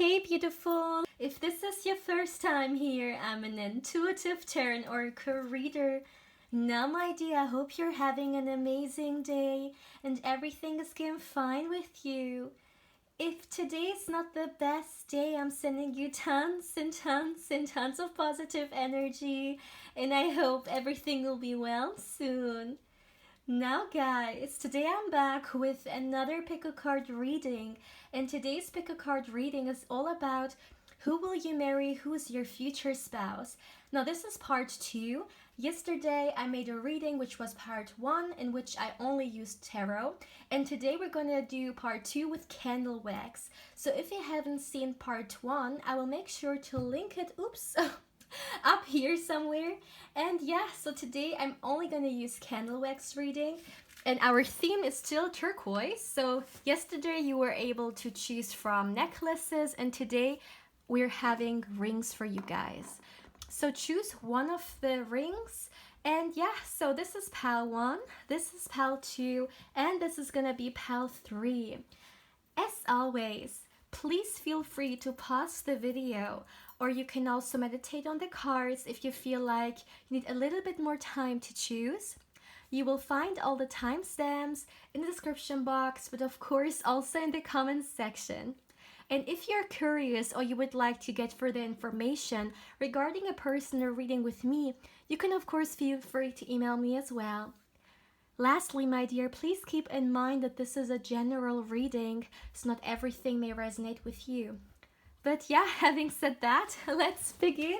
Hey beautiful! If this is your first time here, I'm an intuitive tarot oracle reader. Now my dear, I hope you're having an amazing day and everything is going fine with you. If today is not the best day, I'm sending you tons and tons and tons of positive energy, and I hope everything will be well soon. Now guys, today I'm back with another pick a card reading, and today's pick a card reading is all about who will you marry, who's your future spouse. Now this is part 2. Yesterday I made a reading which was part 1 in which I only used tarot, and today we're gonna do part 2 with candle wax. So if you haven't seen part 1, I will make sure to link it, up here somewhere. And yeah, so today I'm only gonna use candle wax reading, and our theme is still turquoise. So yesterday you were able to choose from necklaces, and today we're having rings for you guys. So choose one of the rings. And yeah, so this is pal 1, this is pal 2, and this is gonna be pal 3. As always, please feel free to pause the video, or you can also meditate on the cards if you feel like you need a little bit more time to choose. You will find all the timestamps in the description box, but of course also in the comments section. And if you're curious or you would like to get further information regarding a personal reading with me, you can of course feel free to email me as well. Lastly, my dear, please keep in mind that this is a general reading, so not everything may resonate with you. But yeah, having said that, let's begin.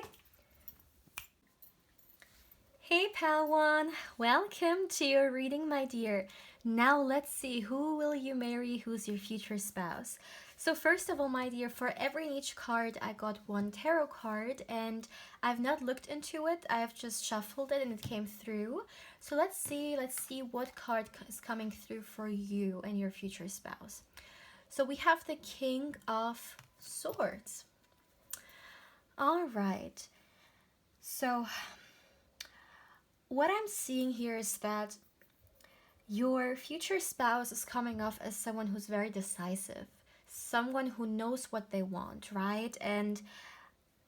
Hey pal 1, welcome to your reading, my dear. Now let's see, who will you marry, who's your future spouse. So first of all, my dear, for every each card I got one tarot card, and I've not looked into it, I've just shuffled it and it came through. So let's see what card is coming through for you and your future spouse. So we have the King of Swords. All right, so what I'm seeing here is that your future spouse is coming off as someone who's very decisive, someone who knows what they want, right? And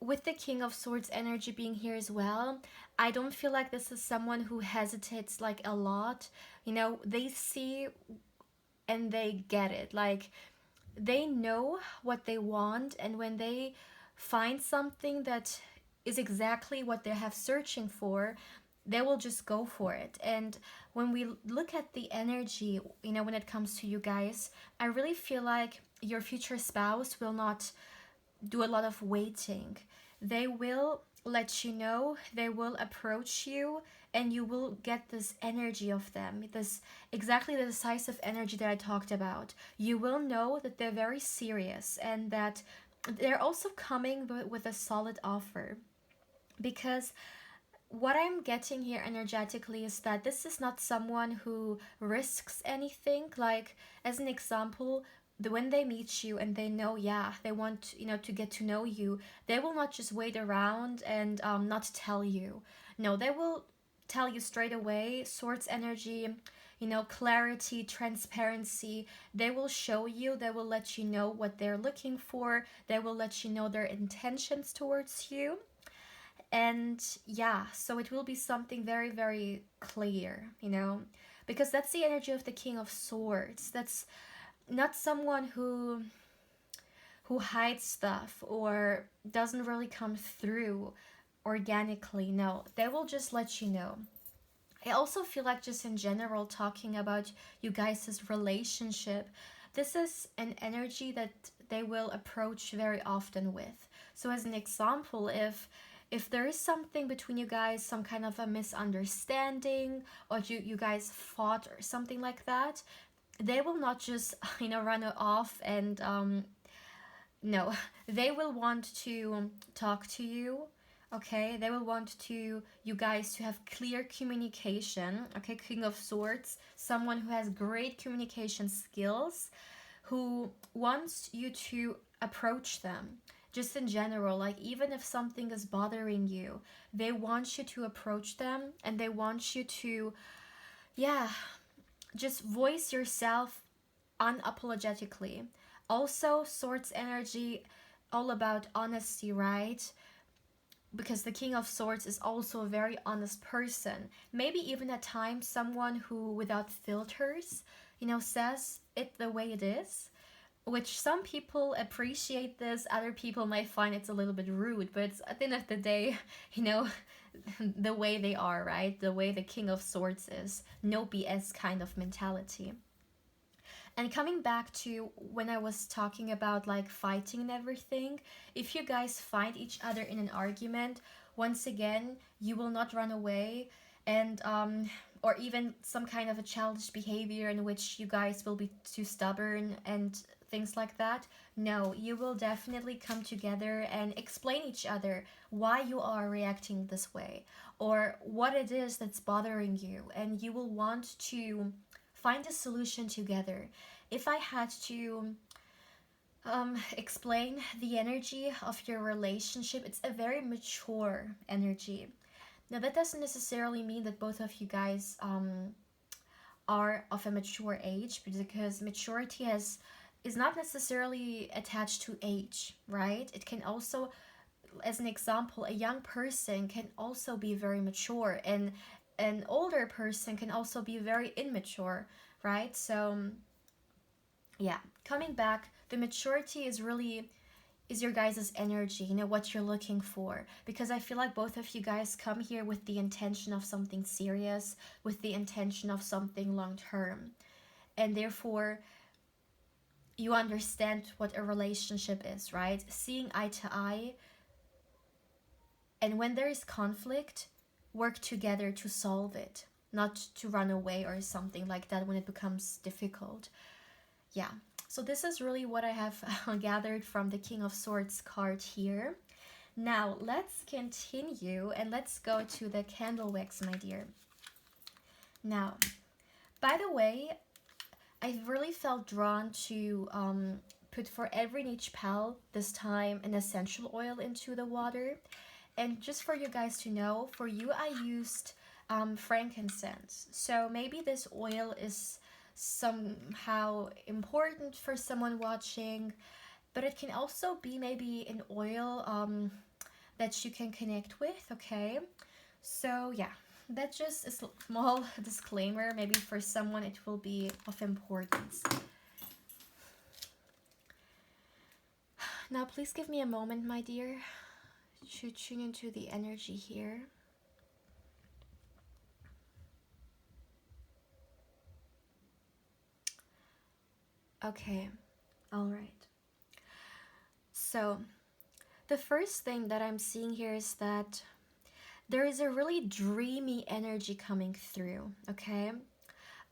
with the King of Swords energy being here as well, I don't feel like this is someone who hesitates like a lot. You know, they see and they get it. Like, they know what they want, and when they find something that is exactly what they have searching for, they will just go for it. And when we look at the energy, you know, when it comes to you guys, I really feel like your future spouse will not do a lot of waiting. They will let you know, they will approach you, and you will get this energy of them, this exactly the decisive energy that I talked about. You will know that they're very serious and that they're also coming with a solid offer. Because what I'm getting here energetically is that this is not someone who risks anything. Like, as an example, when they meet you and they know, yeah, they want, you know, to get to know you, they will not just wait around and not tell you. No, they will tell you straight away. Swords energy, you know, clarity, transparency. They will show you, they will let you know what they're looking for. They will let you know their intentions towards you. And yeah, so it will be something very, very clear, you know, because that's the energy of the King of Swords. That's not someone who hides stuff or doesn't really come through organically. No, they will just let you know. I also feel like, just in general, talking about you guys' relationship, this is an energy that they will approach very often with. So as an example, if there is something between you guys, some kind of a misunderstanding, or you guys fought or something like that, they will not just, you know, run off and no, they will want to talk to you. Okay, they will want to you guys to have clear communication. Okay, King of Swords, someone who has great communication skills, who wants you to approach them. Just in general, like, even if something is bothering you, they want you to approach them, and they want you to, yeah, just voice yourself unapologetically. Also, Swords energy, all about honesty, right? Because the King of Swords is also a very honest person. Maybe even at times someone who, without filters, says it the way it is, which some people appreciate this, other people might find it's a little bit rude, but it's, at the end of the day, you know, the way they are, right? The way the King of Swords is. No BS kind of mentality. And coming back to when I was talking about like fighting and everything, if you guys find each other in an argument, once again, you will not run away and or even some kind of a childish behavior in which you guys will be too stubborn and things like that. No, you will definitely come together and explain each other why you are reacting this way or what it is that's bothering you, and you will want to find a solution together. If I had to explain the energy of your relationship, it's a very mature energy. Now, that doesn't necessarily mean that both of you guys are of a mature age, because maturity is not necessarily attached to age, right? It can also, as an example, a young person can also be very mature, and an older person can also be very immature, right? So yeah, coming back, the maturity is your guys' energy, what you're looking for. Because I feel like both of you guys come here with the intention of something serious, with the intention of something long term. And therefore, you understand what a relationship is, right? Seeing eye to eye. And when there is conflict, work together to solve it, not to run away or something like that when it becomes difficult. Yeah, so this is really what I have gathered from the King of Swords card here. Now let's continue and let's go to the candle wax, my dear. Now, by the way, I really felt drawn to put for every niche pal this time an essential oil into the water. And just for you guys to know, for you I used frankincense. So maybe this oil is somehow important for someone watching, but it can also be maybe an oil that you can connect with, okay? So yeah, that's just a small disclaimer. Maybe for someone it will be of importance. Now please give me a moment, my dear, to tune into the energy here. Okay, all right. So the first thing that I'm seeing here is that there is a really dreamy energy coming through, okay?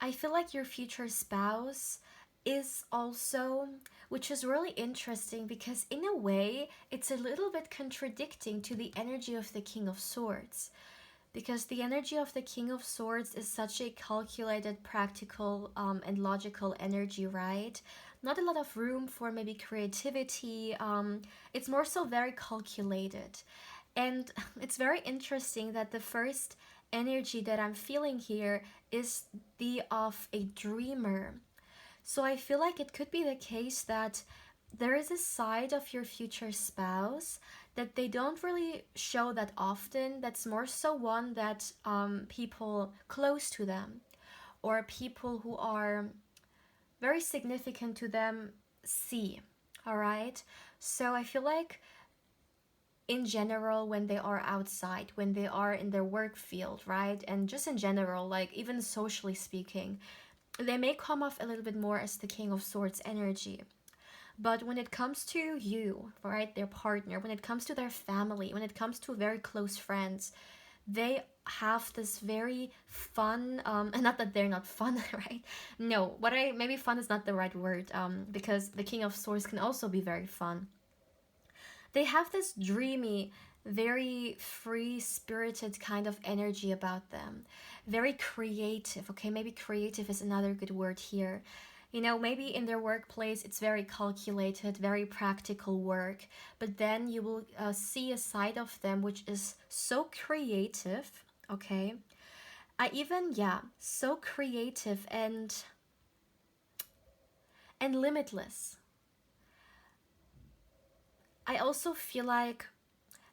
I feel like your future spouse is also, which is really interesting because in a way it's a little bit contradicting to the energy of the King of Swords, because the energy of the King of Swords is such a calculated, practical, and logical energy, right? Not a lot of room for maybe creativity. It's more so very calculated. And it's very interesting that the first energy that I'm feeling here is the of a dreamer. So I feel like it could be the case that there is a side of your future spouse that they don't really show that often. That's more so one that people close to them or people who are very significant to them see. All right. So I feel like in general, when they are outside, when they are in their work field, right, and just in general, like even socially speaking, they may come off a little bit more as the King of Swords energy. But when it comes to you, right, their partner, when it comes to their family, when it comes to very close friends, they have this very fun, and not that they're not fun, right? No, maybe fun is not the right word, because the King of Swords can also be very fun. They have this dreamy, very free spirited kind of energy about them. Very creative, okay? Maybe creative is another good word here. Maybe in their workplace it's very calculated, very practical work, but then you will see a side of them which is so creative, okay? So creative and limitless. I also feel like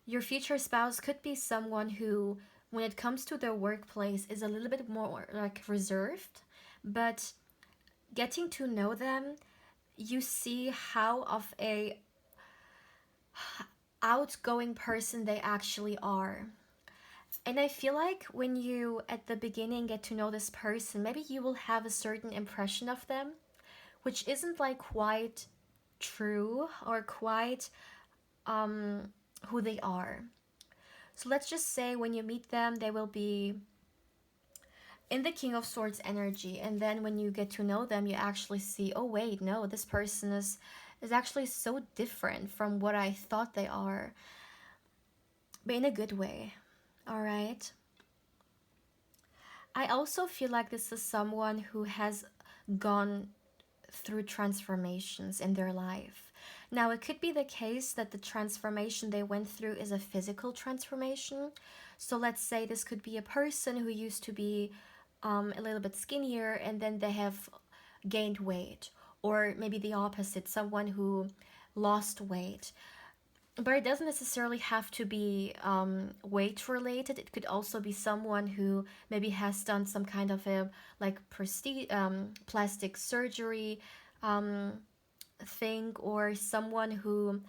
your future spouse could be someone who, when it comes to their workplace, is a little bit more like reserved, but getting to know them, you see how of a outgoing person they actually are. And I feel like when you at the beginning get to know this person, maybe you will have a certain impression of them, which isn't like quite true or quite who they are. So let's just say when you meet them, they will be in the King of Swords energy, and then when you get to know them, you actually see, oh wait, no, this person is actually so different from what I thought they are, but in a good way. All right. I also feel like this is someone who has gone through transformations in their life. Now, it could be the case that the transformation they went through is a physical transformation. So, let's say this could be a person who used to be a little bit skinnier and then they have gained weight, or maybe the opposite, someone who lost weight. But it doesn't necessarily have to be weight related. It could also be someone who maybe has done some kind of a like plastic surgery um, thing, or someone who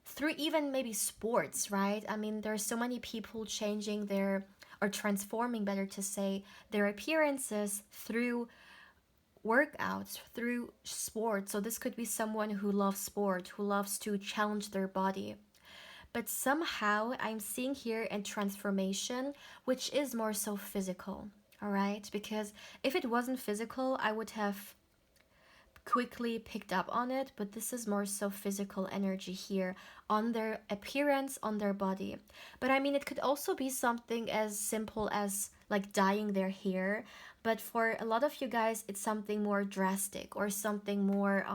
through even maybe sports, right? I mean, there are so many people changing their, or transforming, better to say, their appearances through workouts, through sports. So this could be someone who loves sport, who loves to challenge their body. But somehow I'm seeing here a transformation, which is more so physical, all right? Because if it wasn't physical, I would have quickly picked up on it, but this is more so physical energy here on their appearance, on their body. But I mean, it could also be something as simple as like dyeing their hair, but for a lot of you guys, it's something more drastic or something more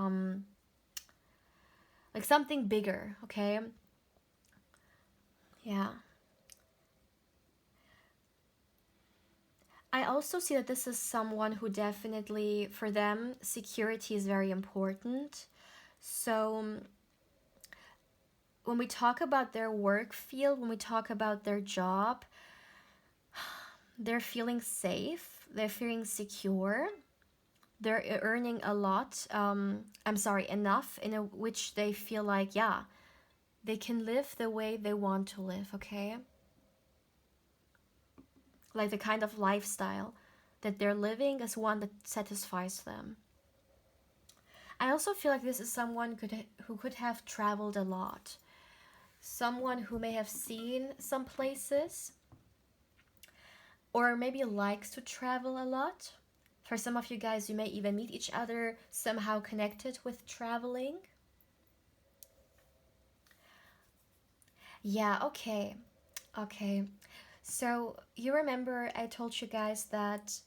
like something bigger, okay? Yeah. I also see that this is someone who definitely, for them, security is very important. So, when we talk about their work field, when we talk about their job, they're feeling safe, they're feeling secure, they're earning a lot. I'm sorry, enough in a, which they feel like, yeah, they can live the way they want to live, okay? Like the kind of lifestyle that they're living is one that satisfies them. I also feel like this is someone who could have traveled a lot. Someone who may have seen some places or maybe likes to travel a lot. For some of you guys, you may even meet each other somehow connected with traveling. Yeah, okay. Okay. So, you remember I told you guys that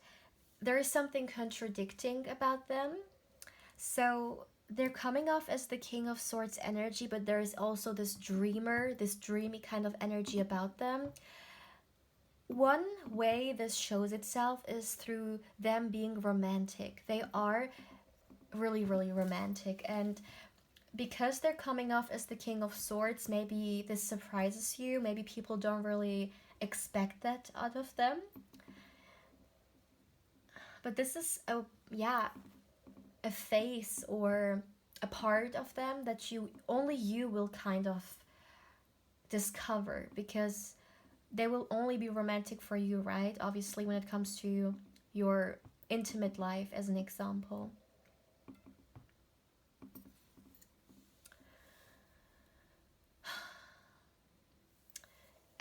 there is something contradicting about them. So, they're coming off as the King of Swords energy, but there is also this dreamer, this dreamy kind of energy about them. One way this shows itself is through them being romantic. They are really, really romantic. And because they're coming off as the King of Swords, maybe this surprises you. Maybe people don't really expect that out of them. But this is yeah, a face or a part of them that you will kind of discover, because they will only be romantic for you, right? Obviously, when it comes to your intimate life, as an example.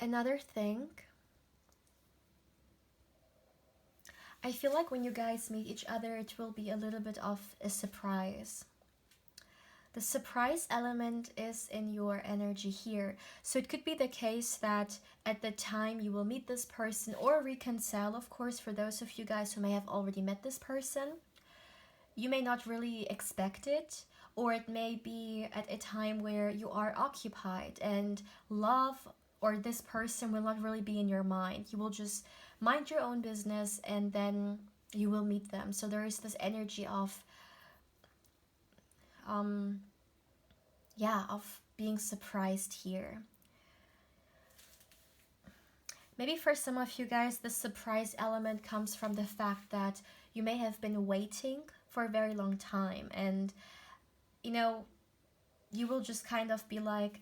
Another thing, I feel like when you guys meet each other, it will be a little bit of a surprise. The surprise element is in your energy here. So it could be the case that at the time you will meet this person or reconcile, of course, for those of you guys who may have already met this person. You may not really expect it, or it may be at a time where you are occupied and love or this person will not really be in your mind. You will just mind your own business and then you will meet them. So there is this energy of yeah, of being surprised here. Maybe for some of you guys, the surprise element comes from the fact that you may have been waiting for a very long time, and you know, you will just kind of be like,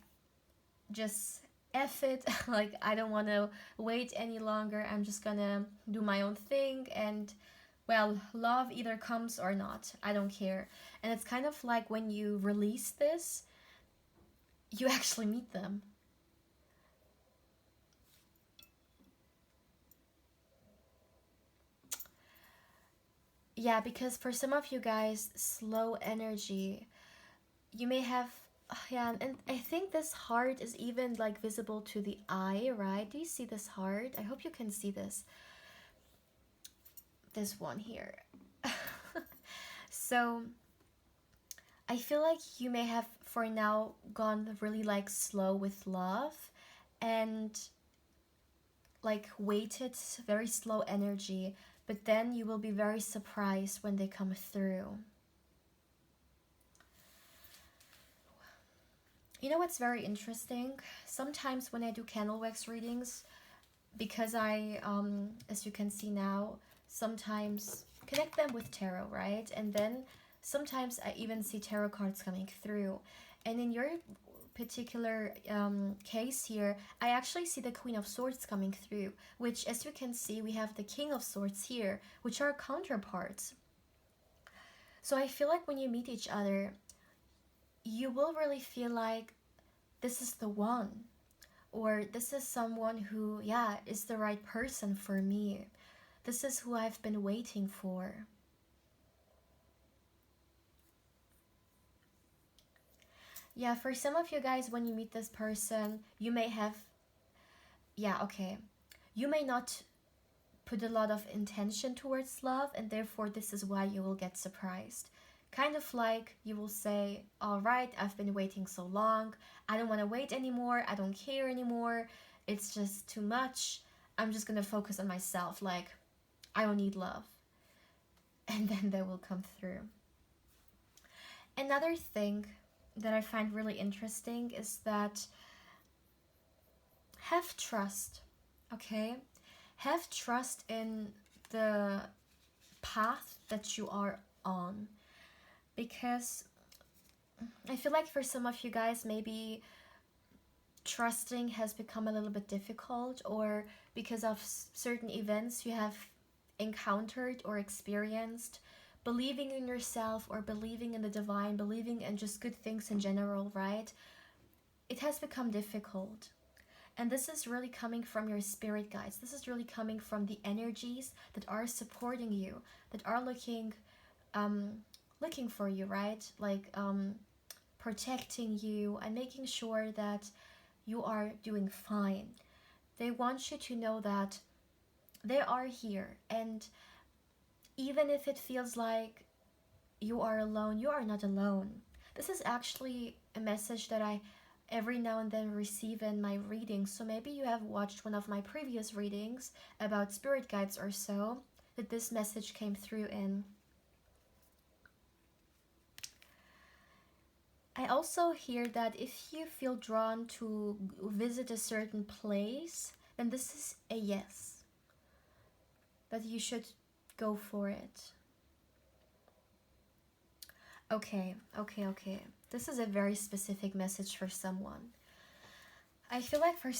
just F it, like, I don't want to wait any longer, I'm just gonna do my own thing, and well, love either comes or not, I don't care. And it's kind of like when you release this, you actually meet them. Yeah, because for some of you guys, slow energy, you may have, yeah, and I think this heart is even like visible to the eye, right? Do you see this heart? I hope you can see this one here. So I feel like you may have for now gone really like slow with love, and like waited, very slow energy, but then you will be very surprised when they come through. You know what's very interesting? Sometimes when I do candle wax readings, because I, as you can see now, sometimes connect them with tarot, right? And then sometimes I even see tarot cards coming through. And in your particular case here, I actually see the Queen of Swords coming through, which, as you can see, we have the King of Swords here, which are counterparts. So I feel like when you meet each other, you will really feel like this is the one, or this is someone who, yeah, is the right person for me. This is who I've been waiting for. Yeah, for some of you guys, when you meet this person, you may have, yeah, okay, you may not put a lot of intention towards love, and therefore this is why you will get surprised. Kind of like you will say, all right, I've been waiting so long, I don't want to wait anymore, I don't care anymore, it's just too much, I'm just gonna focus on myself, like, I don't need love. And then they will come through. Another thing that I find really interesting is that have trust, okay? Have trust in the path that you are on, because I feel like for some of you guys, maybe trusting has become a little bit difficult, or because of certain events you have encountered or experienced, believing in yourself or believing in the divine, believing in just good things in general, right? It has become difficult. And this is really coming from your spirit guides. This is really coming from the energies that are supporting you, that are um, looking for you, right? Like protecting you and making sure that you are doing fine. They want you to know that they are here, and even if it feels like you are alone, you are not alone. This is actually a message that I every now and then receive in my readings. So maybe you have watched one of my previous readings about spirit guides or so, that this message came through in. I also hear that if you feel drawn to visit a certain place, then this is a yes, that you should go for it. Okay. This is a very specific message for someone. I feel like for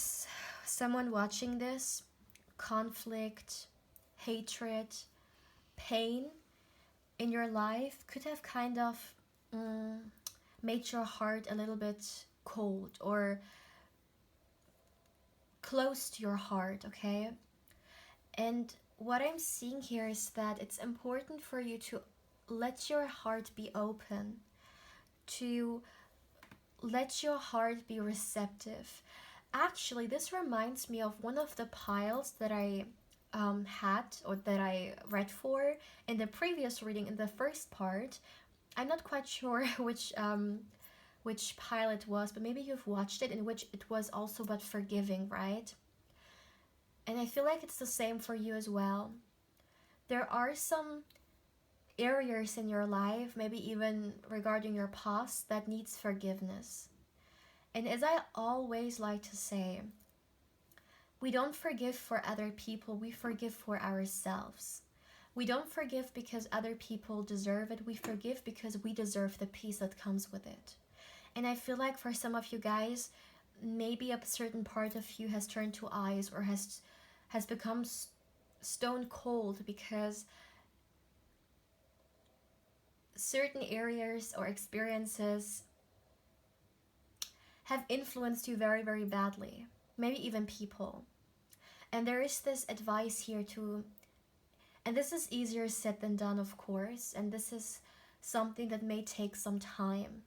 someone watching this, conflict, hatred, pain in your life could have kind of made your heart a little bit cold or close to your heart, okay? And what I'm seeing here is that it's important for you to let your heart be open, to let your heart be receptive. Actually, this reminds me of one of the piles that I had, or that I read for in the previous reading, in the first part. I'm not quite sure which pile it was, but maybe you've watched it, in which it was also about forgiving, right? And I feel like it's the same for you as well. There are some areas in your life, maybe even regarding your past, that needs forgiveness. And as I always like to say, we don't forgive for other people, we forgive for ourselves. We don't forgive because other people deserve it, we forgive because we deserve the peace that comes with it. And I feel like for some of you guys, maybe a certain part of you has turned to ice or has become stone cold because certain areas or experiences have influenced you very, very badly. Maybe even people. And there is this advice here to, and this is easier said than done, of course, and this is something that may take some time.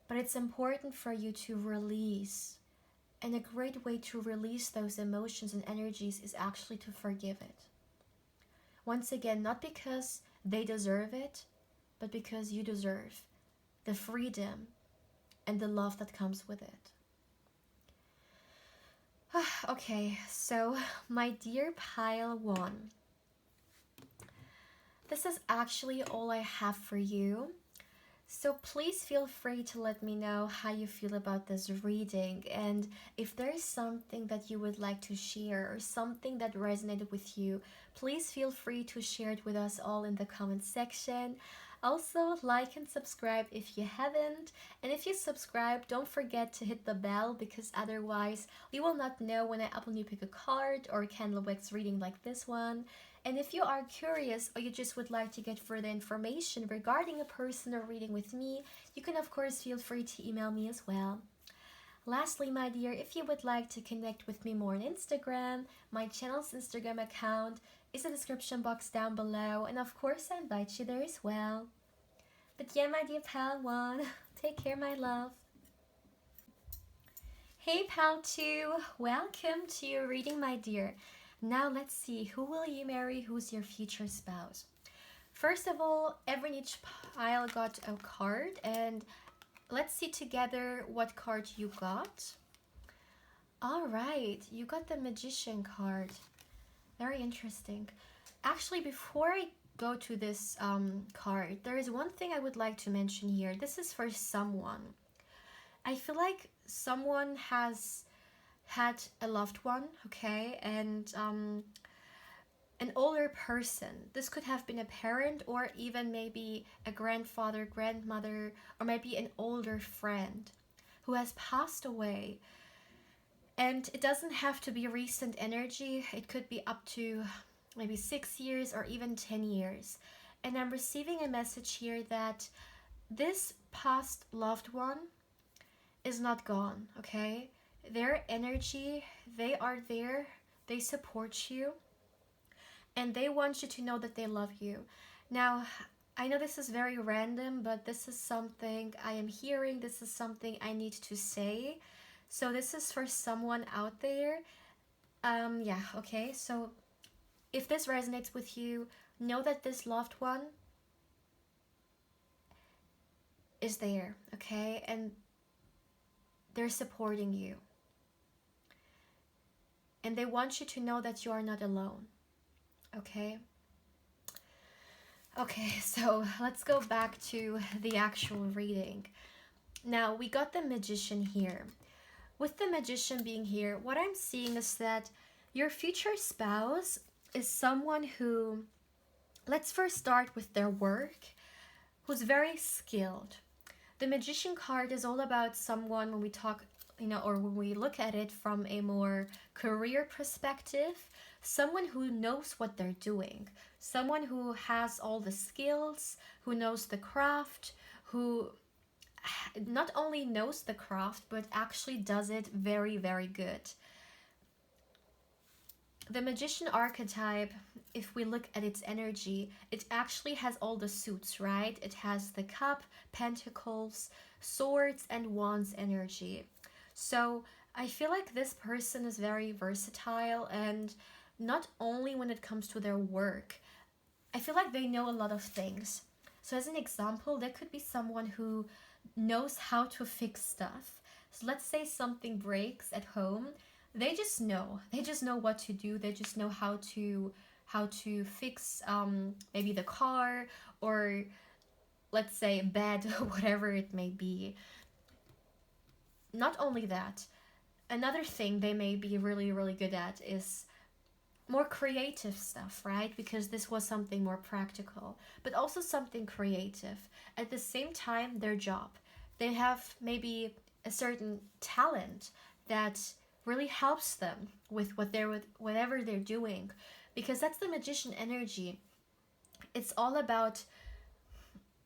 But it's important for you to release. And a great way to release those emotions and energies is actually to forgive it. Once again, not because they deserve it, but because you deserve the freedom and the love that comes with it. Okay, so my dear pile 1, this is actually all I have for you. So please feel free to let me know how you feel about this reading, and if there is something that you would like to share or something that resonated with you, please feel free to share it with us all in the comment section. Also, like and subscribe if you haven't, and if you subscribe, don't forget to hit the bell, because otherwise you will not know when I upload new pick a card or candle wax reading like this one. And if you are curious or you just would like to get further information regarding a personal reading with me, you can of course feel free to email me as well. Lastly, my dear, if you would like to connect with me more on Instagram, my channel's Instagram account is in the description box down below, and of course I invite you there as well. But yeah, my dear pal 1, take care, my love. Hey pal 2, welcome to your reading, my dear. Now let's see, who will you marry? Who's your future spouse? First of all, everyone in each pile got a card, and let's see together what card you got. All right, you got the Magician card. Very interesting. Actually, before I go to this card, there is one thing I would like to mention here. This is for someone. I feel like someone has had a loved one, okay, and an older person. This could have been a parent or even maybe a grandfather, grandmother, or maybe an older friend who has passed away. And it doesn't have to be recent energy. It could be up to maybe 6 years or even 10 years. And I'm receiving a message here that this past loved one is not gone, okay? Their energy, they are there, they support you, and they want you to know that they love you. Now, I know this is very random, but this is something I am hearing, this is something I need to say. So this is for someone out there. Yeah, okay, so if this resonates with you, know that this loved one is there, okay? And they're supporting you. And they want you to know that you are not alone, okay? Okay, so let's go back to the actual reading. Now, we got the Magician here. With the Magician being here, what I'm seeing is that your future spouse is someone who, let's first start with their work, who's very skilled. The Magician card is all about someone, when we talk, or when we look at it from a more career perspective, someone who knows what they're doing, someone who has all the skills, who knows the craft, who not only knows the craft, but actually does it very, very good. The Magician archetype, if we look at its energy, it actually has all the suits, right? It has the cup, pentacles, swords, and wands energy. So I feel like this person is very versatile, and not only when it comes to their work, I feel like they know a lot of things. So as an example, there could be someone who knows how to fix stuff. So let's say something breaks at home. They just know what to do. They just know how to how to fix maybe the car, or let's say bed, whatever it may be. Not only that, another thing they may be really, really good at is more creative stuff, right? Because this was something more practical, but also something creative. At the same time, their job, they have maybe a certain talent that really helps them with whatever they're doing, because that's the magician energy. It's all about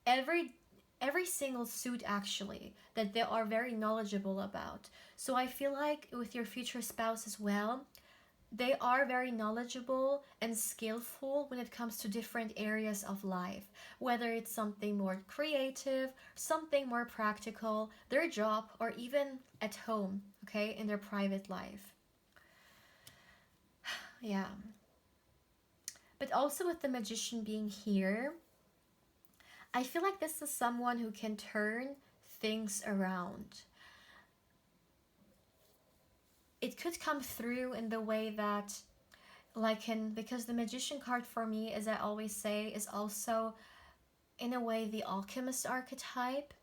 every every single suit actually that they are very knowledgeable about. So I feel like with your future spouse as well, they are very knowledgeable and skillful when it comes to different areas of life, whether it's something more creative, something more practical, their job, or even at home, okay, in their private life. Yeah. But also with the magician being here, I feel like this is someone who can turn things around. It could come through in the way that, because the magician card for me, as I always say, is also in a way the alchemist archetype,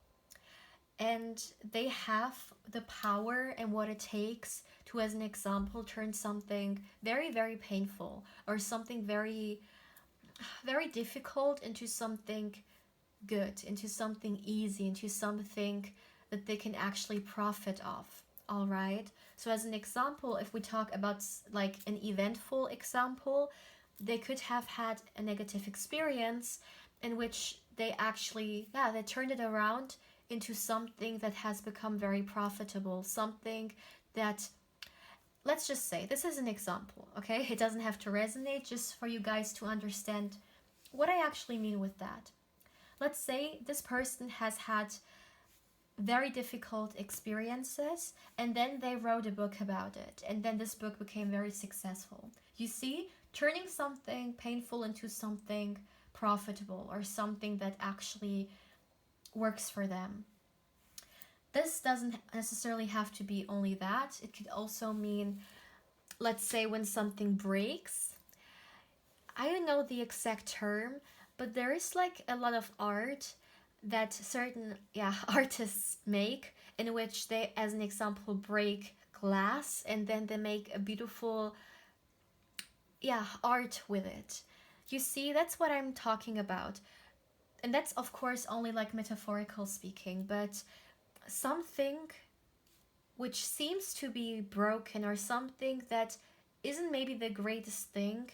and they have the power and what it takes to, as an example, turn something very, very painful or something very, very difficult into something good, into something easy, into something that they can actually profit off. All right. So as an example, if we talk about like an eventful example, they could have had a negative experience in which they actually, yeah, they turned it around into something that has become very profitable, something that, let's just say, this is an example, okay? It doesn't have to resonate, just for you guys to understand what I actually mean with that. Let's say this person has had very difficult experiences, and then they wrote a book about it, and then this book became very successful. You see, turning something painful into something profitable, or something that actually works for them. This doesn't necessarily have to be only that. It could also mean, let's say, when something breaks. I don't know the exact term, but there is like a lot of art that certain artists make, in which they, as an example, break glass and then they make a beautiful art with it. You see, that's what I'm talking about. And that's of course only like metaphorical speaking, but something which seems to be broken, or something that isn't maybe the greatest thing,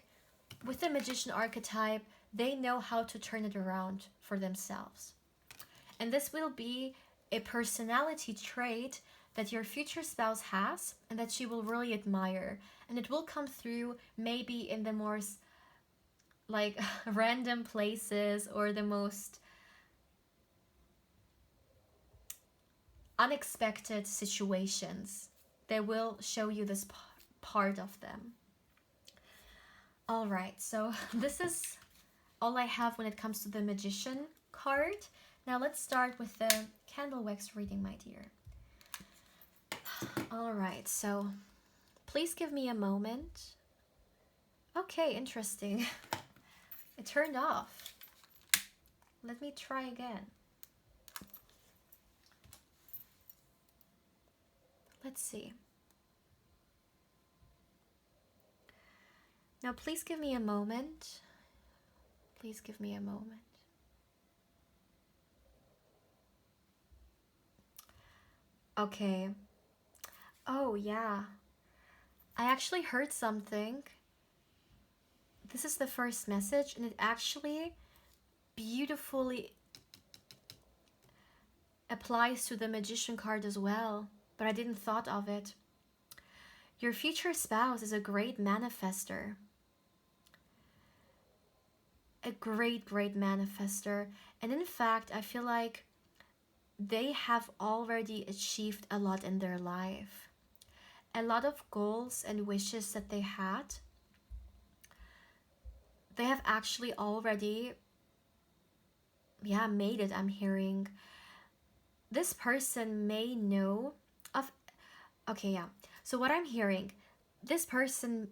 with the magician archetype, they know how to turn it around for themselves. And this will be a personality trait that your future spouse has and that you will really admire. And it will come through maybe in the more like random places, or the most unexpected situations. They will show you this part of them. All right, so this is all I have when it comes to the magician card. Now let's start with the candle wax reading, my dear. All right, so please give me a moment. Okay, interesting. It turned off. Let me try again. Let's see. Now please give me a moment. Please give me a moment. Okay. Oh, yeah. I actually heard something. This is the first message, and it actually beautifully applies to the magician card as well, but I didn't thought of it. Your future spouse is a great manifester. A great, great manifester. And in fact, I feel like they have already achieved a lot in their life. A lot of goals and wishes that they had, they have actually already made it. I'm hearing this person may know of, so what I'm hearing, this person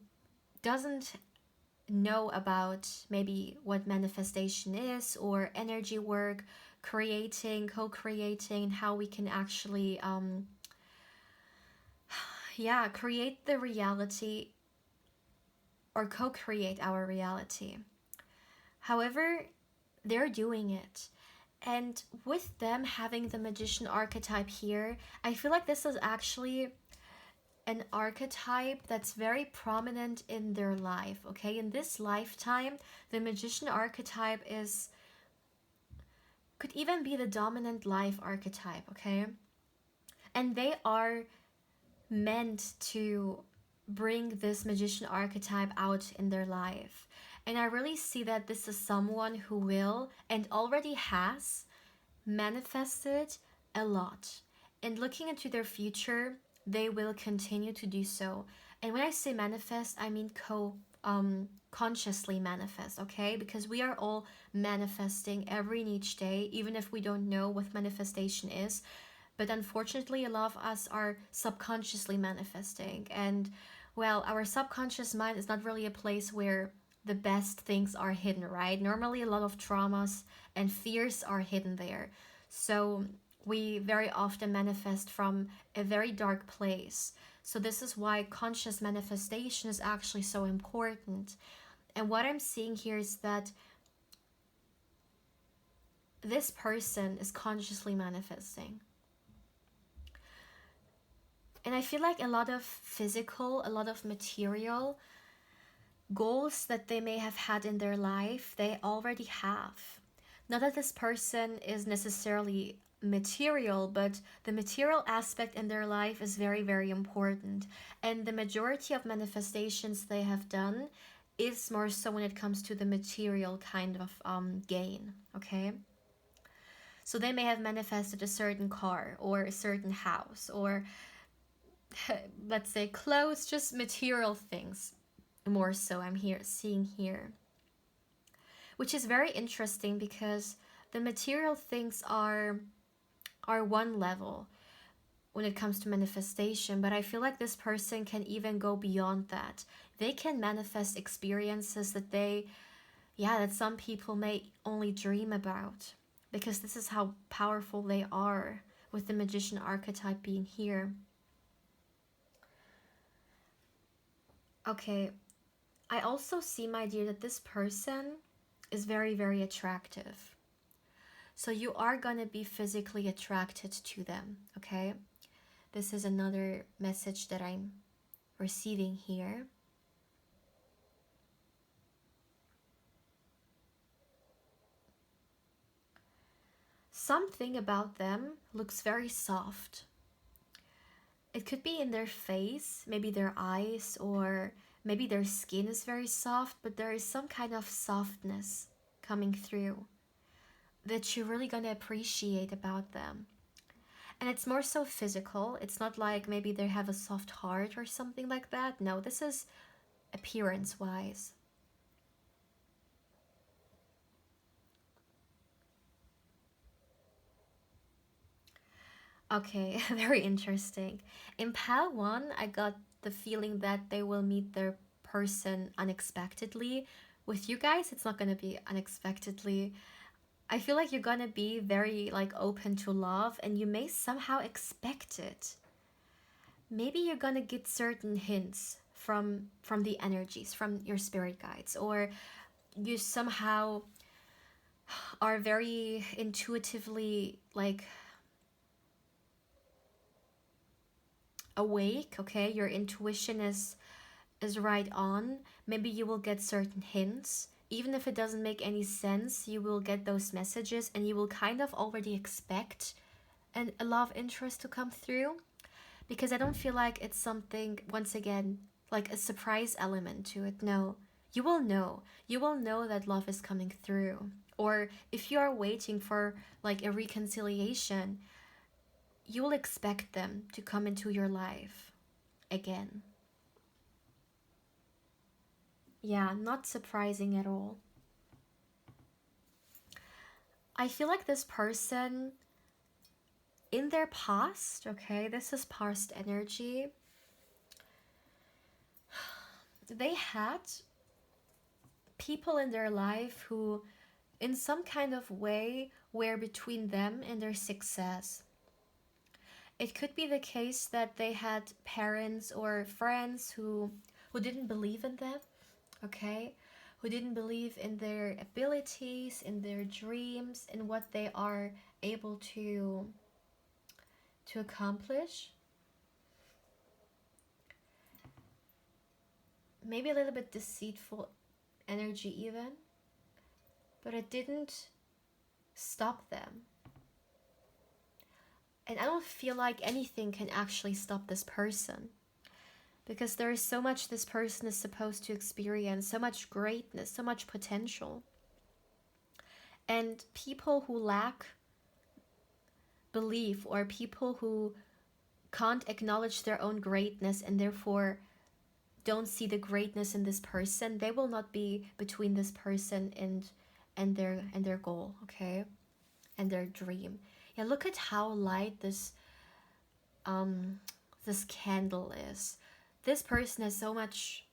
doesn't know about maybe what manifestation is, or energy work, creating, co-creating, how we can actually yeah, create the reality or co-create our reality. However, they're doing it. And with them having the magician archetype here, I feel like this is actually an archetype that's very prominent in their life, okay? In this lifetime, the magician archetype is could even be the dominant life archetype, okay? And they are meant to bring this magician archetype out in their life. And I really see that this is someone who will and already has manifested a lot. And looking into their future, they will continue to do so. And when I say manifest, I mean consciously manifest, okay? Because we are all manifesting every and each day, even if we don't know what manifestation is. But unfortunately, a lot of us are subconsciously manifesting. And well, our subconscious mind is not really a place where the best things are hidden, right? Normally, a lot of traumas and fears are hidden there. So we very often manifest from a very dark place. So this is why conscious manifestation is actually so important. And what I'm seeing here is that this person is consciously manifesting. And I feel like a lot of physical, a lot of material goals that they may have had in their life, they already have. Not that this person is necessarily material, but the material aspect in their life is very, very important. And the majority of manifestations they have done is more so when it comes to the material kind of gain, okay? So they may have manifested a certain car or a certain house or let's say clothes, just material things more so I'm here seeing here. Which is very interesting because the material things are one level when it comes to manifestation, but I feel like this person can even go beyond that. They can manifest experiences that that some people may only dream about, because this is how powerful they are with the magician archetype being here. Okay, I also see, my dear, that this person is very, very attractive. So you are going to be physically attracted to them, okay? This is another message that I'm receiving here. Something about them looks very soft. It could be in their face, maybe their eyes, or maybe their skin is very soft, but there is some kind of softness coming through that you're really going to appreciate about them. And it's more so physical. It's not like maybe they have a soft heart or something like that. No, this is appearance wise. Okay, very interesting. In pile 1, I got the feeling that they will meet their person unexpectedly. With you guys, it's not gonna be unexpectedly. I feel like you're gonna be very like open to love, and you may somehow expect it. Maybe you're gonna get certain hints from the energies, from your spirit guides, or you somehow are very intuitively like awake, okay? Your intuition is right on. Maybe you will get certain hints. Even if it doesn't make any sense, you will get those messages and you will kind of already expect a love interest to come through. Because I don't feel like it's something, once again, like a surprise element to it. No, you will know. You will know that love is coming through. Or if you are waiting for like a reconciliation, you will expect them to come into your life again. Yeah, not surprising at all. I feel like this person in their past, okay, this is past energy, they had people in their life who, in some kind of way, were between them and their success. It could be the case that they had parents or friends who didn't believe in them, okay? Who didn't believe in their abilities, in their dreams, in what they are able to accomplish. Maybe a little bit deceitful energy even, but it didn't stop them. And I don't feel like anything can actually stop this person, because there is so much this person is supposed to experience, so much greatness, so much potential. And people who lack belief, or people who can't acknowledge their own greatness and therefore don't see the greatness in this person, they will not be between this person and their goal, okay? And their dream. Yeah, look at how light this candle is. This person has so much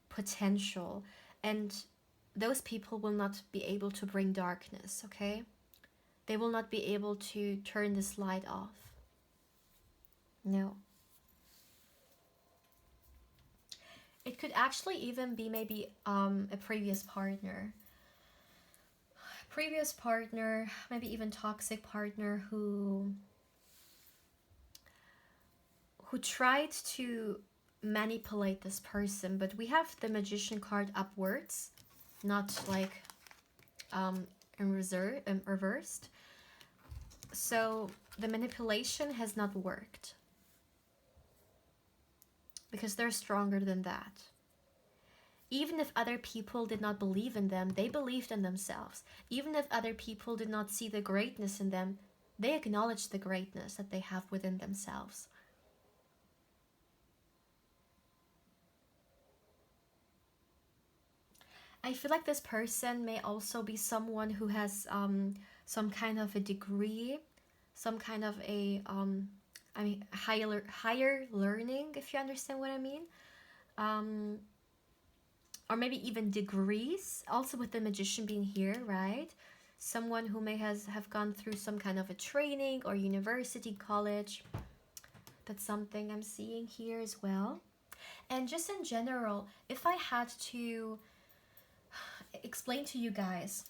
potential, and those people will not be able to bring darkness, okay? They will not be able to turn this light off. No. It could actually even be maybe a previous partner. Previous partner, maybe even toxic partner who tried to manipulate this person. But we have the Magician card upwards, not like in reversed. So the manipulation has not worked, because they're stronger than that. Even if other people did not believe in them, they believed in themselves. Even if other people did not see the greatness in them, they acknowledged the greatness that they have within themselves. I feel like this person may also be someone who has some kind of a degree, some kind of a higher learning, if you understand what I mean. Or maybe even degrees, also with the Magician being here, right? Someone who may have gone through some kind of a training or university, college. That's something I'm seeing here as well. And just in general, if I had to explain to you guys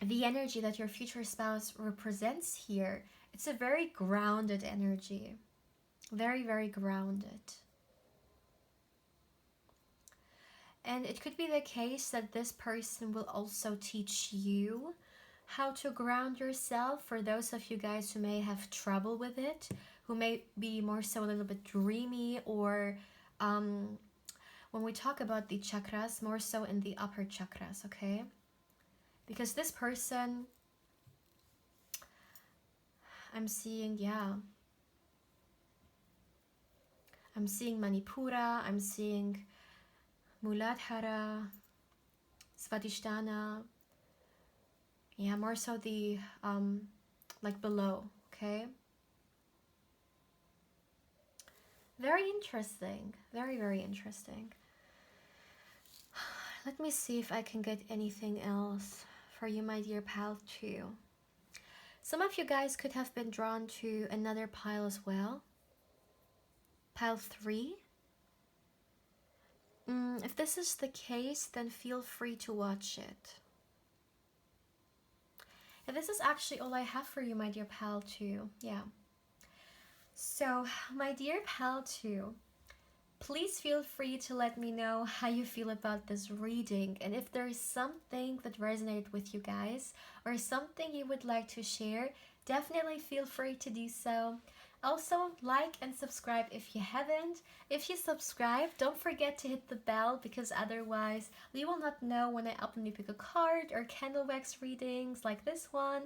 the energy that your future spouse represents here, it's a very grounded energy. Very, very grounded. And it could be the case that this person will also teach you how to ground yourself, for those of you guys who may have trouble with it, who may be more so a little bit dreamy, or when we talk about the chakras, more so in the upper chakras, okay? Because this person, I'm seeing, yeah, I'm seeing Manipura, I'm seeing Muladhara, Svadhisthana, yeah, more so the, like below, okay? Very interesting, very, very interesting. Let me see if I can get anything else for you, my dear pal, too. Some of you guys could have been drawn to another pile as well. Pile 3. If this is the case, then feel free to watch it. And this is actually all I have for you, my dear pal, too. Yeah. So, my dear pal, too, please feel free to let me know how you feel about this reading, and if there is something that resonated with you guys, or something you would like to share, definitely feel free to do so. Also, like and subscribe if you haven't. If you subscribe, don't forget to hit the bell, because otherwise we will not know when I upload a card or candle wax readings like this one.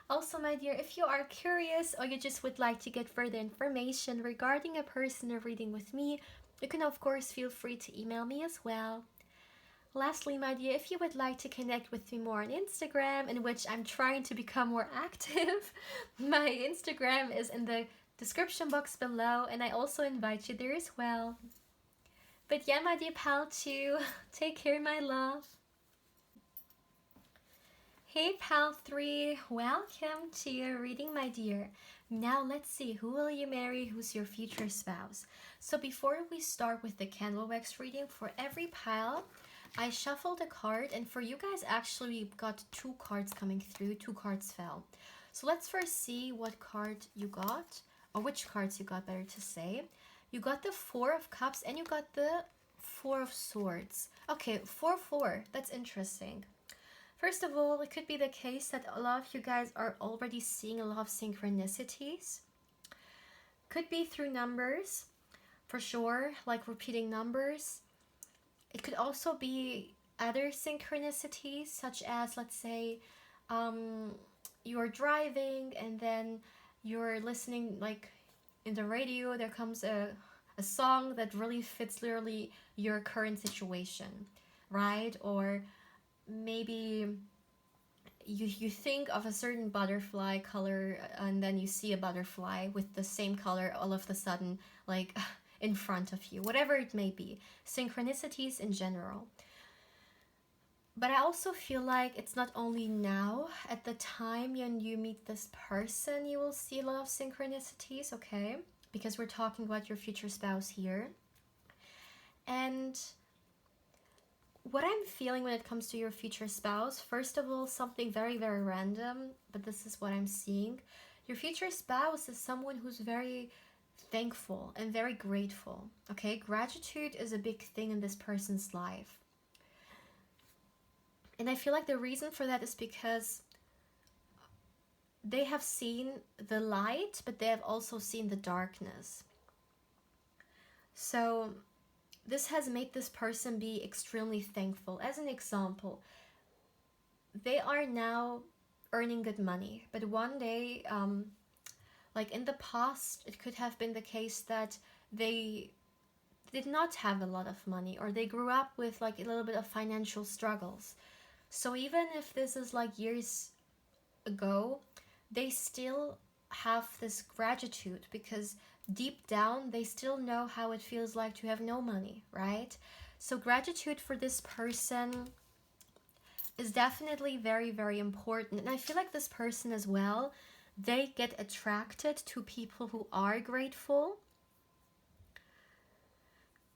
Also, my dear, if you are curious or you just would like to get further information regarding a personal reading with me, you can of course feel free to email me as well. Lastly, my dear, if you would like to connect with me more on Instagram, in which I'm trying to become more active, my Instagram is in the description box below, and I also invite you there as well. But yeah, my dear pal, too. Take care, my love. Hey pal 3, welcome to your reading, my dear. Now let's see, who will you marry, who's your future spouse? So before we start with the candle wax reading, for every pile, I shuffled a card, and for you guys actually we got 2 cards coming through, 2 cards fell. So let's first see what card you got, or which cards you got, better to say. You got the 4 of Cups and you got the 4 of Swords. Okay, 4-4, that's interesting. First of all, it could be the case that a lot of you guys are already seeing a lot of synchronicities. Could be through numbers, for sure, like repeating numbers. It could also be other synchronicities, such as, let's say, you're driving and then you're listening, like in the radio, there comes a song that really fits literally your current situation, right? Or maybe you think of a certain butterfly color and then you see a butterfly with the same color all of a sudden, like in front of you, whatever it may be. Synchronicities in general. But I also feel like it's not only now, at the time when you meet this person you will see a lot of synchronicities, okay? Because we're talking about your future spouse here. And what I'm feeling when it comes to your future spouse, first of all, something very, very random, but this is what I'm seeing. Your future spouse is someone who's very thankful and very grateful, okay? Gratitude is a big thing in this person's life. And I feel like the reason for that is because they have seen the light, but they have also seen the darkness. So this has made this person be extremely thankful. As an example, they are now earning good money, but one day, like in the past, it could have been the case that they did not have a lot of money, or they grew up with like a little bit of financial struggles. So even if this is like years ago, they still have this gratitude because deep down they still know how it feels like to have no money, right? So gratitude for this person is definitely very, very important. And I feel like this person as well, they get attracted to people who are grateful.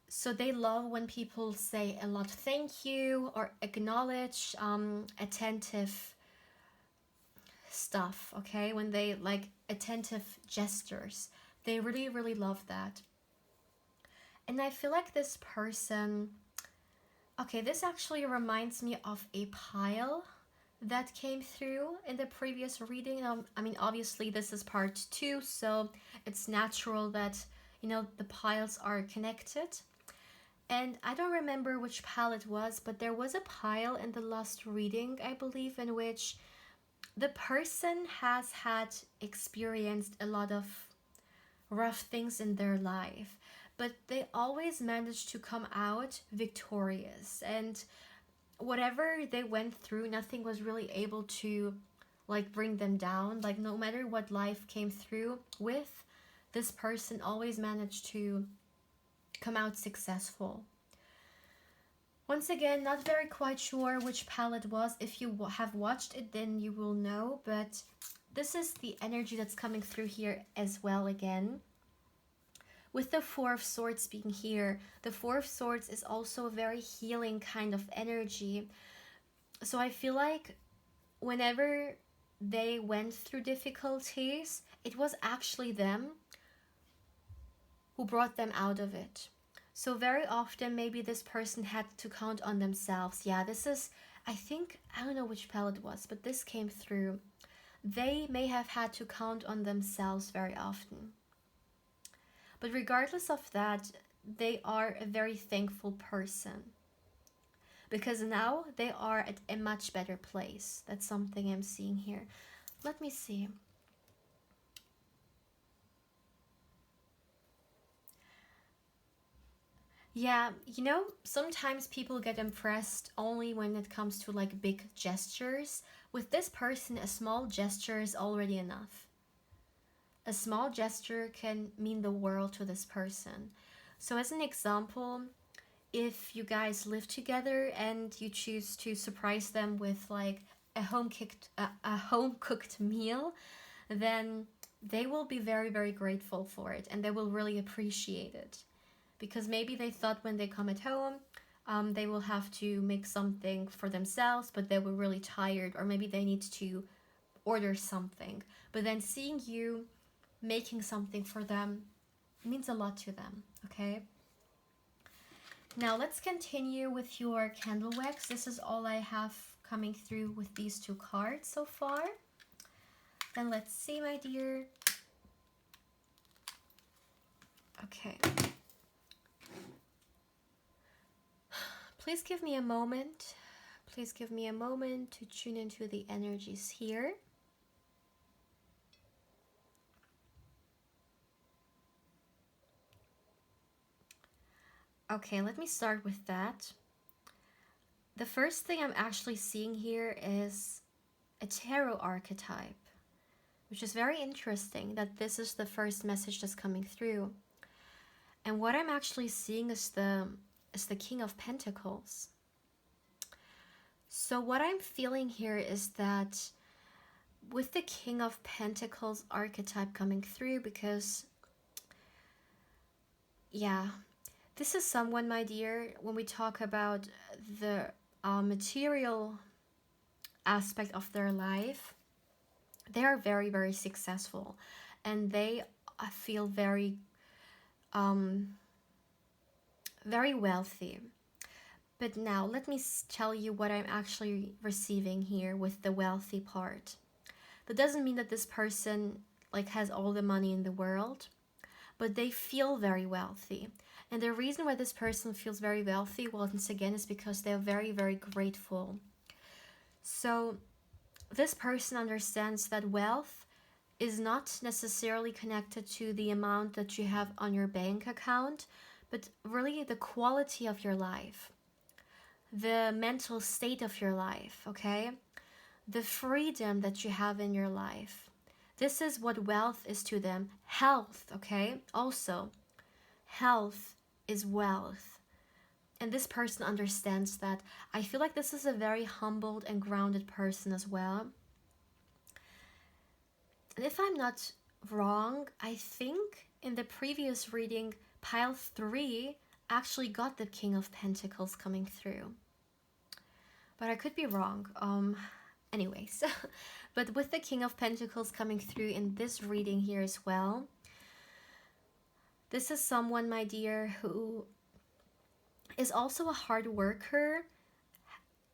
So they love when people say a lot thank you or acknowledge attentive stuff, okay? When they like attentive gestures, they really, really love that. And I feel like this person, okay, this actually reminds me of a pile that came through in the previous reading. I mean, obviously this is part 2, so it's natural that, you know, the piles are connected. And I don't remember which pile it was, but there was a pile in the last reading, I believe, in which the person has had experienced a lot of rough things in their life, but they always managed to come out victorious. And whatever they went through, nothing was really able to like bring them down. Like no matter what life came through with, this person always managed to come out successful. Once again, not very quite sure which palette was. If you have watched it, then you will know, but this is the energy that's coming through here as well again. With the 4 of Swords being here, the 4 of Swords is also a very healing kind of energy. So I feel like whenever they went through difficulties, it was actually them who brought them out of it. So very often maybe this person had to count on themselves. Yeah, this is, I think, I don't know which palette it was, but this came through. They may have had to count on themselves very often. But regardless of that, they are a very thankful person. Because now they are at a much better place. That's something I'm seeing here. Let me see. Yeah, you know, sometimes people get impressed only when it comes to like big gestures. With this person, a small gesture is already enough. A small gesture can mean the world to this person. So as an example, if you guys live together and you choose to surprise them with like a home cooked meal, then they will be very, very grateful for it, and they will really appreciate it, because maybe they thought when they come at home, they will have to make something for themselves, but they were really tired, or maybe they need to order something. But then seeing you making something for them means a lot to them, okay? Now let's continue with your candle wax. This is all I have coming through with these two cards so far. Then let's see, my dear. Okay. Please give me a moment. Please give me a moment to tune into the energies here. Okay, let me start with that. The first thing I'm actually seeing here is a tarot archetype, which is very interesting that this is the first message that's coming through. And what I'm actually seeing is the King of Pentacles. So what I'm feeling here is that with the King of Pentacles archetype coming through, because yeah, this is someone, my dear, when we talk about the material aspect of their life, they are very, very successful, and they feel very very wealthy. But now let me tell you what I'm actually receiving here with the wealthy part. That doesn't mean that this person like has all the money in the world, but they feel very wealthy. And the reason why this person feels very wealthy, well, once again, is because they're very, very grateful. So this person understands that wealth is not necessarily connected to the amount that you have on your bank account, but really the quality of your life, the mental state of your life, okay? The freedom that you have in your life. This is what wealth is to them. Health, okay? Also, health is wealth. And this person understands that. I feel like this is a very humbled and grounded person as well. And if I'm not wrong, I think in the previous reading, pile 3 actually got the King of Pentacles coming through. But I could be wrong. Anyways, but with the King of Pentacles coming through in this reading here as well, this is someone, my dear, who is also a hard worker.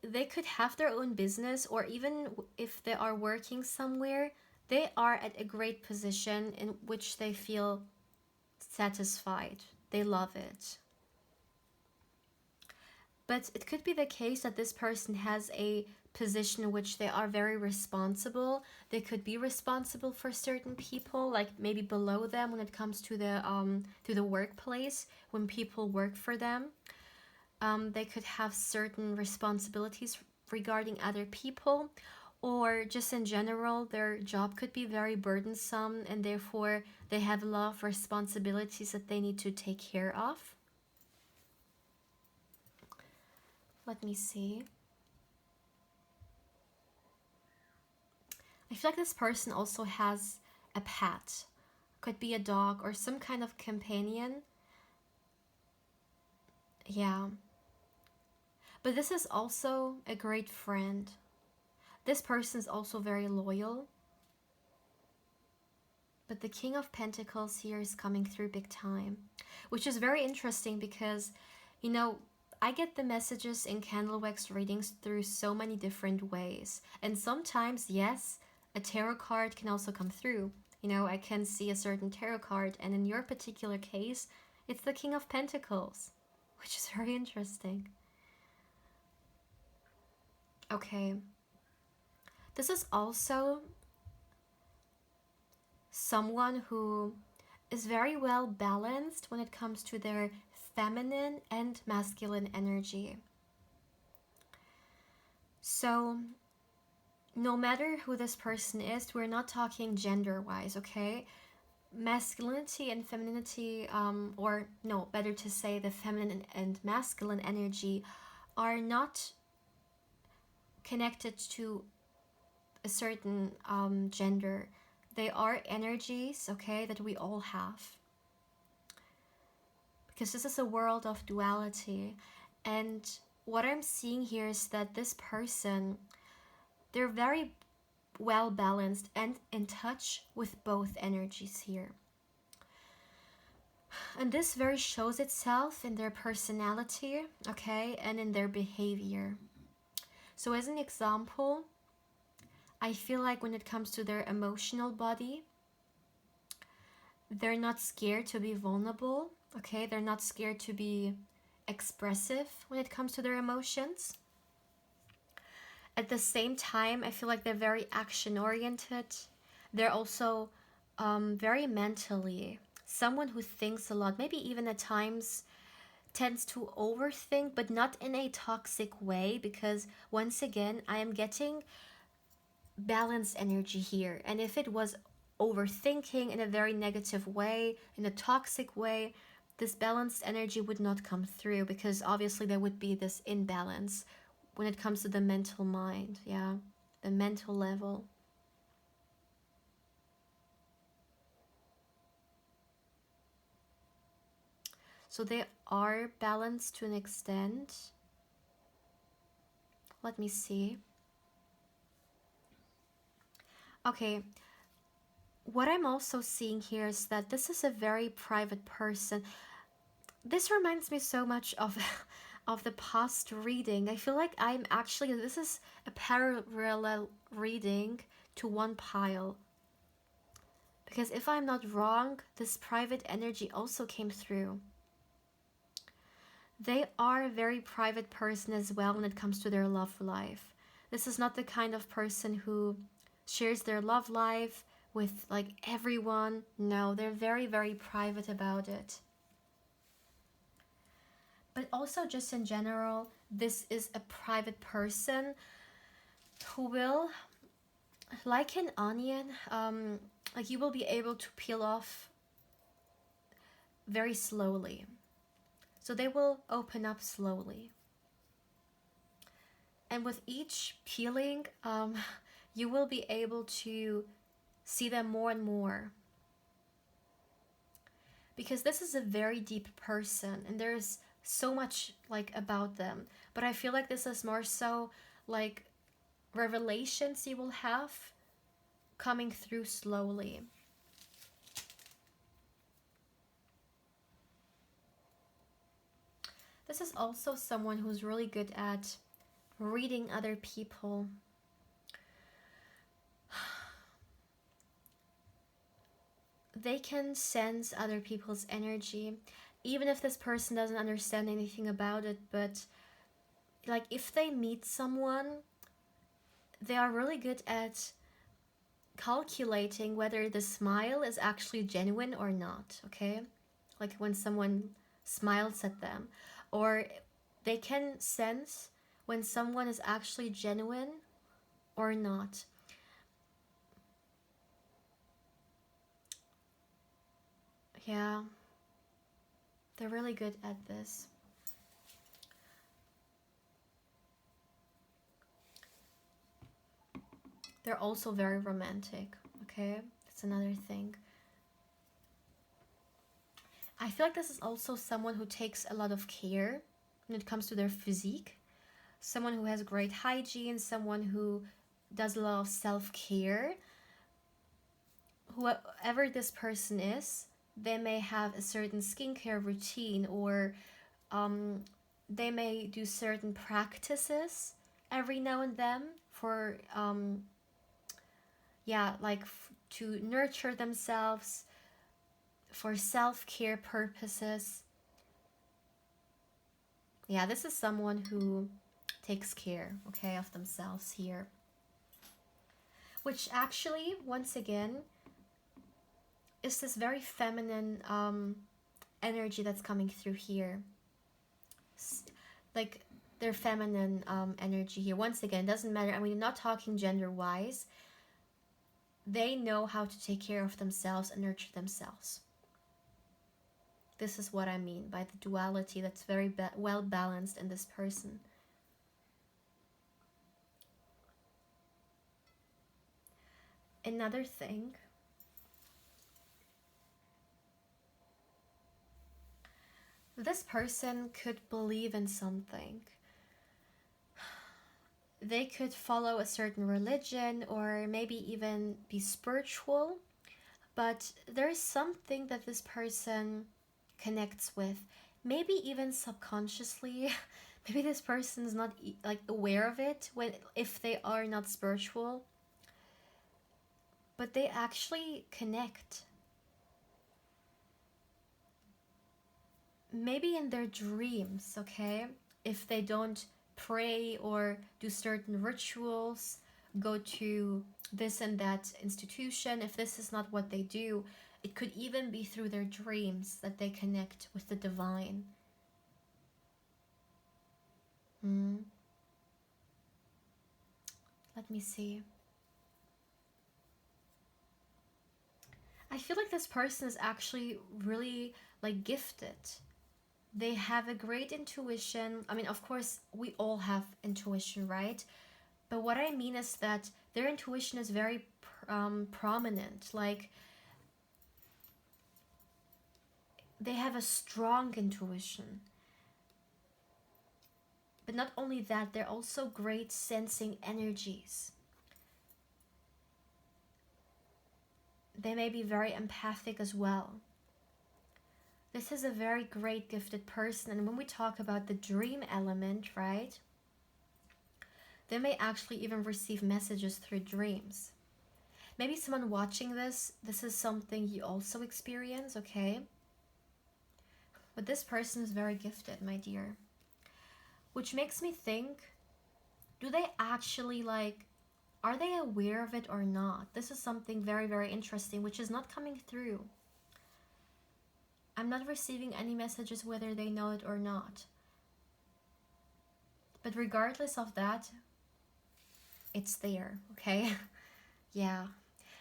They could have their own business, or even if they are working somewhere, they are at a great position in which they feel satisfied. They love it. But it could be the case that this person has a position in which they are very responsible. They could be responsible for certain people, like maybe below them when it comes to the workplace, when people work for them. They could have certain responsibilities regarding other people, or just in general, their job could be very burdensome, and therefore they have a lot of responsibilities that they need to take care of. Let me see. I feel like this person also has a pet. Could be a dog or some kind of companion. Yeah. But this is also a great friend. This person is also very loyal. But the King of Pentacles here is coming through big time, which is very interesting because, you know, I get the messages in candle wax readings through so many different ways. And sometimes, yes, a tarot card can also come through. You know, I can see a certain tarot card, and in your particular case, it's the King of Pentacles, which is very interesting. Okay. This is also someone who is very well balanced when it comes to their feminine and masculine energy. So no matter who this person is, we're not talking gender-wise, okay? masculinity and femininity, or no, better to say the feminine and masculine energy, are not connected to a certain gender. They are energies, okay, that we all have. Because this is a world of duality. And what I'm seeing here is that this person, they're very well balanced and in touch with both energies here. And this very shows itself in their personality, okay, and in their behavior. So as an example, I feel like when it comes to their emotional body, they're not scared to be vulnerable, okay? They're not scared to be expressive when it comes to their emotions. At the same time, I feel like they're very action-oriented. They're also very mentally someone who thinks a lot, maybe even at times tends to overthink, but not in a toxic way, because once again, I am getting balanced energy here. And if it was overthinking in a very negative way, in a toxic way, this balanced energy would not come through, because obviously there would be this imbalance when it comes to the mental mind, yeah, the mental level. So they are balanced to an extent. Let me see. Okay, what I'm also seeing here is that this is a very private person. This reminds me so much of of the past reading. I feel like I'm actually, this is a parallel reading to one pile. Because if I'm not wrong, this private energy also came through. They are a very private person as well when it comes to their love life. This is not the kind of person who shares their love life with like everyone. No, they're very, very private about it. But also just in general, this is a private person who will, like an onion, like you will be able to peel off very slowly. So they will open up slowly. And with each peeling, you will be able to see them more and more. Because this is a very deep person and there's so much like about them. But I feel like this is more so like revelations you will have coming through slowly. This is also someone who's really good at reading other people. They can sense other people's energy, even if this person doesn't understand anything about it. But like if they meet someone, they are really good at calculating whether the smile is actually genuine or not, okay? Like when someone smiles at them, or they can sense when someone is actually genuine or not. Yeah, they're really good at this. They're also very romantic, okay? That's another thing. I feel like this is also someone who takes a lot of care when it comes to their physique. Someone who has great hygiene, someone who does a lot of self-care. Whoever this person is, they may have a certain skincare routine, or they may do certain practices every now and then for yeah, like to nurture themselves for self-care purposes. Yeah, this is someone who takes care, okay, of themselves here. Which actually, once again, is this very feminine energy that's coming through here. Like their feminine energy here. Once again, doesn't matter. I mean, I'm not talking gender-wise. they know how to take care of themselves and nurture themselves. This is what I mean by the duality that's very well balanced in this person. Another thing, this person could believe in something. They could follow a certain religion or maybe even be spiritual, but there's something that this person connects with, maybe even subconsciously. Maybe this person's not like aware of it when if they are not spiritual, but they actually connect. Maybe in their dreams, okay? If they don't pray or do certain rituals, go to this and that institution, if this is not what they do, it could even be through their dreams that they connect with the divine. Let me see. I feel like this person is actually really like gifted. They have a great intuition. I mean, of course, we all have intuition, right? But what I mean is that their intuition is very prominent. Like, they have a strong intuition. But not only that, they're also great sensing energies. They may be very empathic as well. This is a very great gifted person. And when we talk about the dream element, right? They may actually even receive messages through dreams. Maybe someone watching this is something you also experience, okay? But this person is very gifted, my dear. Which makes me think, do they actually are they aware of it or not? This is something very, very interesting, which is not coming through. I'm not receiving any messages whether they know it or not. But regardless of that, it's there, okay? Yeah.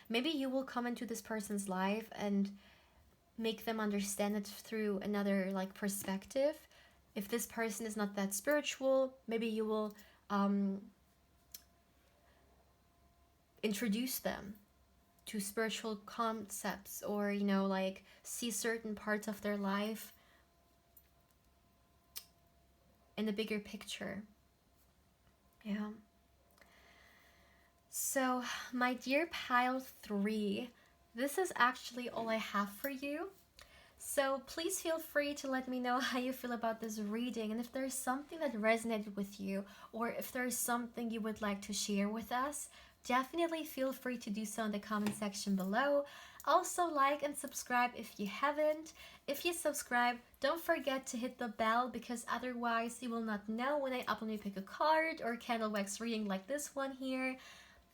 Maybe you will come into this person's life and make them understand it through another perspective. If this person is not that spiritual, maybe you will introduce them to spiritual concepts, or see certain parts of their life in the bigger picture. Yeah. So, my dear pile 3, this is actually all I have for you. So please feel free to let me know how you feel about this reading, and if there's something that resonated with you, or if there's something you would like to share with us, definitely feel free to do so in the comment section below. Also, like and subscribe if you haven't. If you subscribe, don't forget to hit the bell, because otherwise you will not know when I upload a pick a card or candle wax reading like this one here.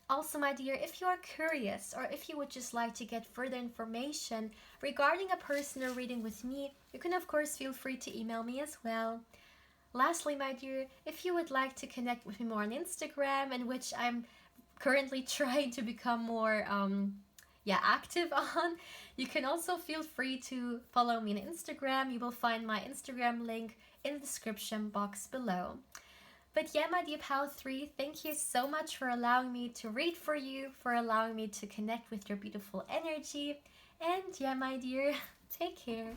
Also, my dear, if you are curious, or if you would just like to get further information regarding a personal reading with me, you can of course feel free to email me as well. Lastly, my dear, if you would like to connect with me more on Instagram, in which I'm currently trying to become more active on, you can also feel free to follow me on Instagram. You will find my Instagram link in the description box below. But yeah, my dear pal 3, thank you so much for allowing me to read for you, for allowing me to connect with your beautiful energy. And yeah, my dear, take care.